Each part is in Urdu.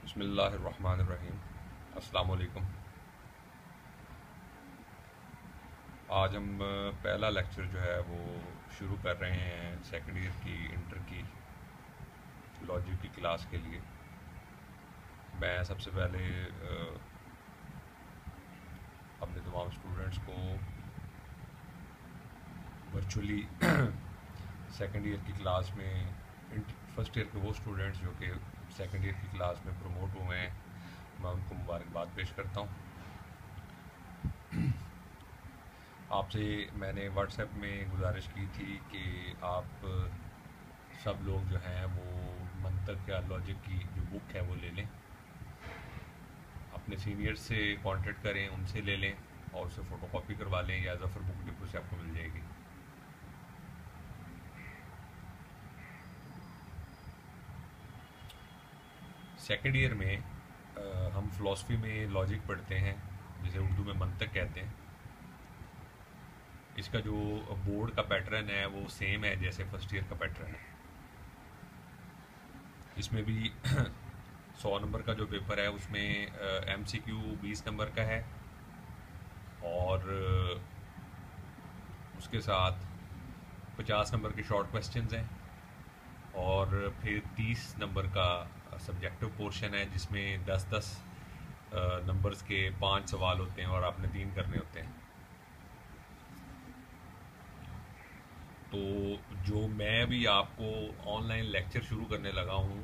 بسم اللہ الرحمن الرحیم۔ السلام علیکم۔ آج ہم پہلا لیکچر جو ہے وہ شروع کر رہے ہیں سیکنڈ ایئر کی انٹر کی لاجک کی کلاس کے لیے۔ میں سب سے پہلے اپنے تمام اسٹوڈنٹس کو ورچولی سیکنڈ ایئر کی کلاس میں فرسٹ ایئر کے وہ اسٹوڈنٹس جو کہ سیکنڈ ایئر کی کلاس میں پروموٹ ہوئے ہیں، میں ان کو مبارکباد پیش کرتا ہوں۔ آپ سے میں نے واٹس ایپ میں گزارش کی تھی کہ آپ سب لوگ جو ہیں وہ منطق یا لاجک کی جو بک ہے وہ لے لیں، اپنے سینئر سے کانٹیکٹ کریں، ان سے لے لیں اور اسے فوٹو کاپی کروا لیں یا ظفر بک ڈپو سے آپ کو مل جائے گی۔ سیکنڈ ایئر میں ہم فلاسفی میں لاجک پڑھتے ہیں، جسے اردو میں منطق کہتے ہیں۔ اس کا جو بورڈ کا پیٹرن ہے وہ سیم ہے جیسے فرسٹ ایئر کا پیٹرن ہے۔ اس میں بھی 100 نمبر کا جو پیپر ہے اس میں ایم سی کیو 20 نمبر کا ہے، اور اس کے ساتھ 50 نمبر کے شارٹ کویسچنز ہیں، اور پھر 30 نمبر کا سبجیکٹو پورشن ہے جس میں 10 نمبرز کے 5 سوال ہوتے ہیں اور آپ نے 3 کرنے ہوتے ہیں۔ تو جو میں ابھی آپ کو آن لائن لیکچر شروع کرنے لگا ہوں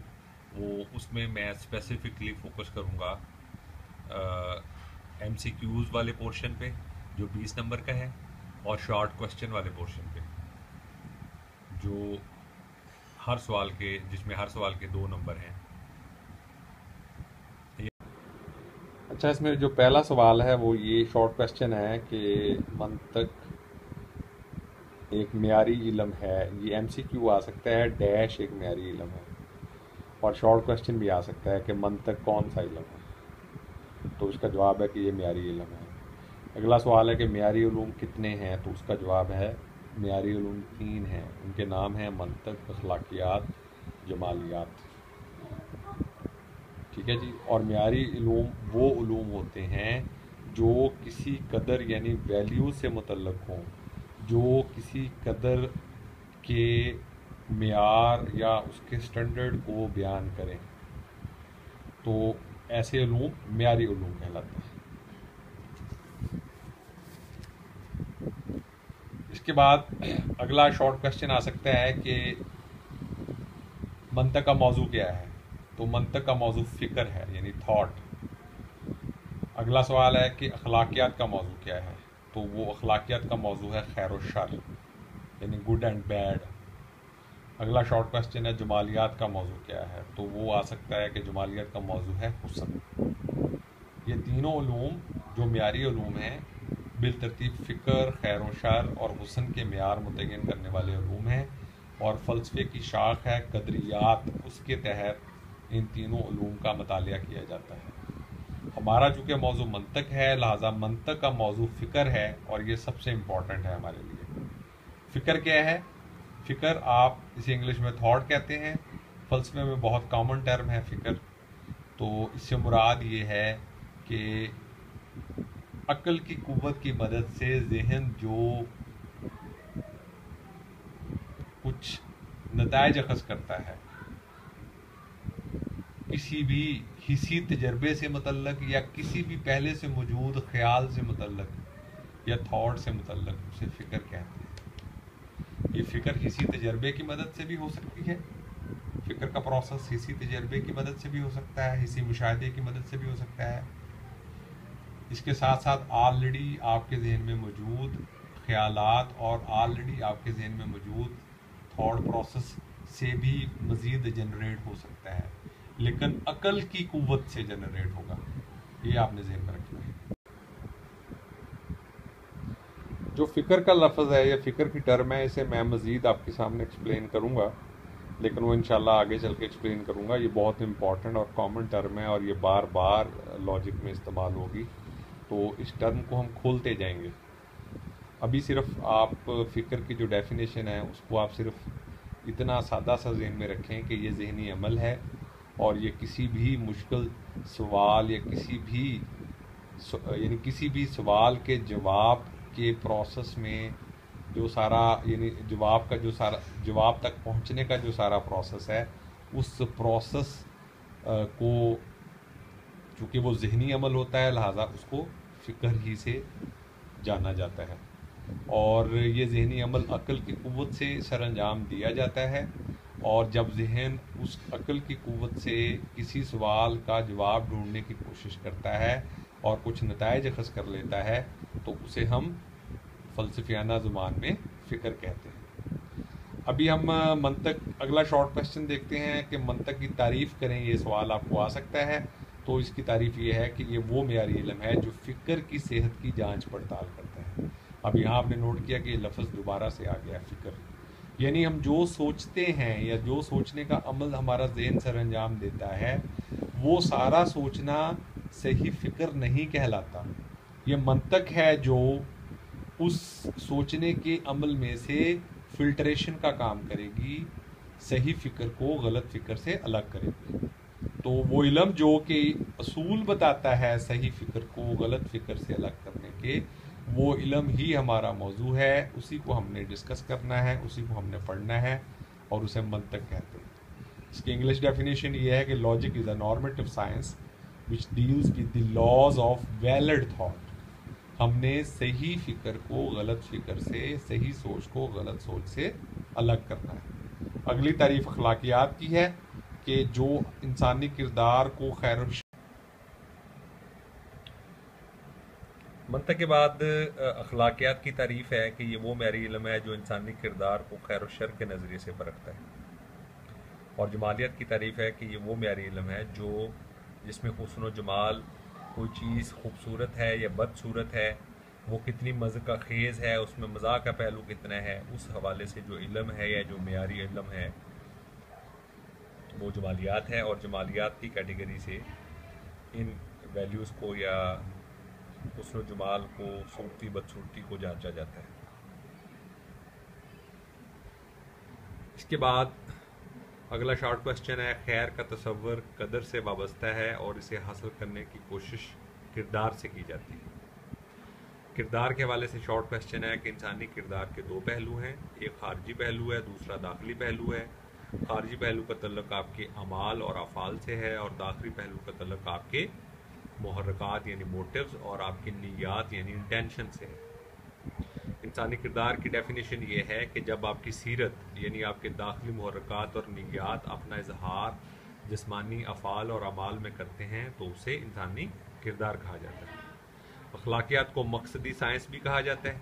وہ اس میں اسپیسیفکلی فوکس کروں گا ایم سی کیوز والے پورشن پہ جو 20 نمبر کا ہے، اور شارٹ کویسچن والے پورشن پہ جو جس میں ہر سوال کے 2 نمبر ہیں۔ اچھا، اس میں جو پہلا سوال ہے وہ یہ شارٹ کویسچن ہے کہ منطق ایک معیاری علم ہے۔ یہ ایم سی کیو آ سکتا ہے، ڈیش ایک معیاری علم ہے، اور شارٹ کویسچن بھی آ سکتا ہے کہ منطق کون سا علم ہے، تو اس کا جواب ہے کہ یہ معیاری علم ہے۔ اگلا سوال ہے کہ معیاری علوم کتنے ہیں، تو اس کا جواب ہے معیاری علوم 3 ہیں، ان کے نام ہیں منطق، اخلاقیات، جمالیات۔ ٹھیک ہے جی۔ اور معیاری علوم وہ علوم ہوتے ہیں جو کسی قدر یعنی ویلیو سے متعلق ہوں، جو کسی قدر کے معیار یا اس کے سٹینڈرڈ کو بیان کریں، تو ایسے علوم معیاری علوم کہلاتے ہیں۔ اس کے بعد اگلا شارٹ کویسچن آ سکتا ہے کہ منطق کا موضوع کیا ہے، تو منطق کا موضوع فکر ہے یعنی تھاٹ۔ اگلا سوال ہے کہ اخلاقیات کا موضوع کیا ہے، تو وہ اخلاقیات کا موضوع ہے خیر و شر یعنی گڈ اینڈ بیڈ۔ اگلا شارٹ کویسچن ہے جمالیات کا موضوع کیا ہے، تو وہ آ سکتا ہے کہ جمالیات کا موضوع ہے حسن۔ یہ تینوں علوم جو معیاری علوم ہیں بالترتیب فکر، خیر و شر اور حسن کے معیار متعین کرنے والے علوم ہیں، اور فلسفے کی شاخ ہے قدریات، اس کے تحت ان تینوں علوم کا مطالعہ کیا جاتا ہے۔ ہمارا چونکہ موضوع منطق ہے، لہٰذا منطق کا موضوع فکر ہے، اور یہ سب سے امپورٹنٹ ہے ہمارے لیے۔ فکر کیا ہے؟ فکر آپ اسے انگلش میں تھاٹ کہتے ہیں، فلسفے میں بہت کامن ٹرم ہے فکر۔ تو اس سے مراد یہ ہے کہ عقل کی قوت کی مدد سے ذہن جو کچھ نتائج اخذ کرتا ہے کسی بھی حسی تجربے سے متعلق یا کسی بھی پہلے سے موجود خیال سے متعلق یا تھاٹ سے متعلق، اسے فکر کہتے ہیں۔ یہ فکر حسی تجربے کی مدد سے بھی ہو سکتی ہے، فکر کا پروسیس حسی تجربے کی مدد سے بھی ہو سکتا ہے، حسی مشاہدے کی مدد سے بھی ہو سکتا ہے۔ اس کے ساتھ ساتھ آلریڈی آپ کے ذہن میں موجود خیالات اور آلریڈی آپ کے ذہن میں موجود تھاٹ پروسیس سے بھی مزید جنریٹ ہو سکتا ہے، لیکن عقل کی قوت سے جنریٹ ہوگا۔ یہ آپ نے ذہن میں رکھنا ہے۔ جو فکر کا لفظ ہے یا فکر کی ٹرم ہے، اسے میں مزید آپ کے سامنے ایکسپلین کروں گا، لیکن وہ انشاءاللہ آگے چل کے ایکسپلین کروں گا۔ یہ بہت امپورٹنٹ اور کامن ٹرم ہے، اور یہ بار بار لاجک میں استعمال ہوگی، تو اس ٹرم کو ہم کھولتے جائیں گے۔ ابھی صرف آپ فکر کی جو ڈیفینیشن ہے اس کو آپ صرف اتنا سادہ سا ذہن میں رکھیں کہ یہ ذہنی عمل ہے اور یہ کسی بھی مشکل سوال یا کسی بھی سوال کے جواب کے پروسیس میں جو سارا جواب تک پہنچنے کا جو سارا پروسیس ہے، اس پروسیس کو چونکہ وہ ذہنی عمل ہوتا ہے، لہٰذا اس کو فکر ہی سے جانا جاتا ہے، اور یہ ذہنی عمل عقل کی قوت سے سر انجام دیا جاتا ہے، اور جب ذہن اس عقل کی قوت سے کسی سوال کا جواب ڈھونڈنے کی کوشش کرتا ہے اور کچھ نتائج اخذ کر لیتا ہے تو اسے ہم فلسفیانہ زبان میں فکر کہتے ہیں۔ ابھی ہم اگلا شارٹ کوسچن دیکھتے ہیں کہ منطق کی تعریف کریں، یہ سوال آپ کو آ سکتا ہے۔ تو اس کی تعریف یہ ہے کہ یہ وہ معیاری علم ہے جو فکر کی صحت کی جانچ پڑتال کرتا ہے۔ اب یہاں آپ نے نوٹ کیا کہ یہ لفظ دوبارہ سے آ گیا، فکر، یعنی ہم جو سوچتے ہیں یا جو سوچنے کا عمل ہمارا ذہن سر انجام دیتا ہے، وہ سارا سوچنا صحیح فکر نہیں کہلاتا۔ یہ منطق ہے جو اس سوچنے کے عمل میں سے فلٹریشن کا کام کرے گی، صحیح فکر کو غلط فکر سے الگ کرے گی۔ تو وہ علم جو کہ اصول بتاتا ہے صحیح فکر کو غلط فکر سے الگ کرنے کے، وہ علم ہی ہمارا موضوع ہے، اسی کو ہم نے ڈسکس کرنا ہے، اسی کو ہم نے پڑھنا ہے، اور اسے منطق کہتے ہیں۔ اس کی انگلش ڈیفینیشن یہ ہے کہ logic is a normative science which deals with the laws of valid thought۔ ہم نے صحیح فکر کو غلط فکر سے، صحیح سوچ کو غلط سوچ سے الگ کرنا ہے۔ اگلی تعریف اخلاقیات کی ہے کہ جو انسانی کردار کو خیر و شر۔ منطق کے بعد اخلاقیات کی تعریف ہے کہ یہ وہ معیاری علم ہے جو انسانی کردار کو خیر و شر کے نظریے سے پرکھتا ہے، اور جمالیت کی تعریف ہے کہ یہ وہ معیاری علم ہے جس میں حسن و جمال، کوئی چیز خوبصورت ہے یا بدصورت ہے، وہ کتنی مزہ خیز ہے، اس میں مزاح کا پہلو کتنا ہے، اس حوالے سے جو علم ہے یا جو معیاری علم ہے وہ جمالیات ہے، اور جمالیات کی کیٹیگری سے ان ویلیوز کو یا حسن و جمال کو، صورتی بدصورتی کو جانچا جاتا ہے۔ اس کے بعد اگلا شارٹ کوسچن ہے، خیر کا تصور قدر سے وابستہ ہے اور اسے حاصل کرنے کی کوشش کردار سے کی جاتی ہے۔ کردار کے حوالے سے شارٹ کوسچن ہے کہ انسانی کردار کے دو پہلو ہیں، ایک خارجی پہلو ہے، دوسرا داخلی پہلو ہے۔ خارجی پہلو کا تعلق آپ کے اعمال اور افعال سے ہے، اور داخلی پہلو کا تعلق آپ کے محرکات یعنی موٹیوز اور آپ کی نیات یعنی انٹینشن سے ہے۔ انسانی کردار کی ڈیفینیشن یہ ہے کہ جب آپ کی سیرت یعنی آپ کے داخلی محرکات اور نیات اپنا اظہار جسمانی افعال اور اعمال میں کرتے ہیں تو اسے انسانی کردار کہا جاتا ہے۔ اخلاقیات کو مقصدی سائنس بھی کہا جاتا ہے۔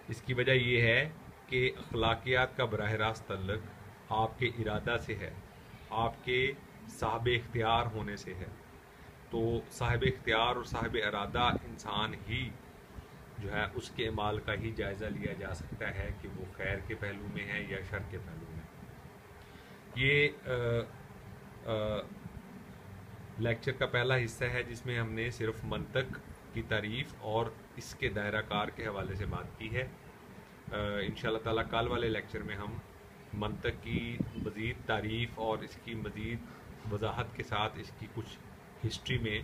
اس کی وجہ یہ ہے کہ اخلاقیات کا براہ راست تعلق آپ کے ارادہ سے ہے، آپ کے صاحب اختیار ہونے سے ہے۔ تو صاحب اختیار اور صاحب ارادہ انسان ہی جو ہے اس کے اعمال کا ہی جائزہ لیا جا سکتا ہے کہ وہ خیر کے پہلو میں ہے یا شر کے پہلو میں۔ یہ لیکچر کا پہلا حصہ ہے جس میں ہم نے صرف منطق کی تعریف اور اس کے دائرہ کار کے حوالے سے بات کی ہے۔ انشاءاللہ تعالیٰ کل والے لیکچر میں ہم منطق کی مزید تعریف اور اس کی مزید وضاحت کے ساتھ اس کی کچھ ہسٹری میں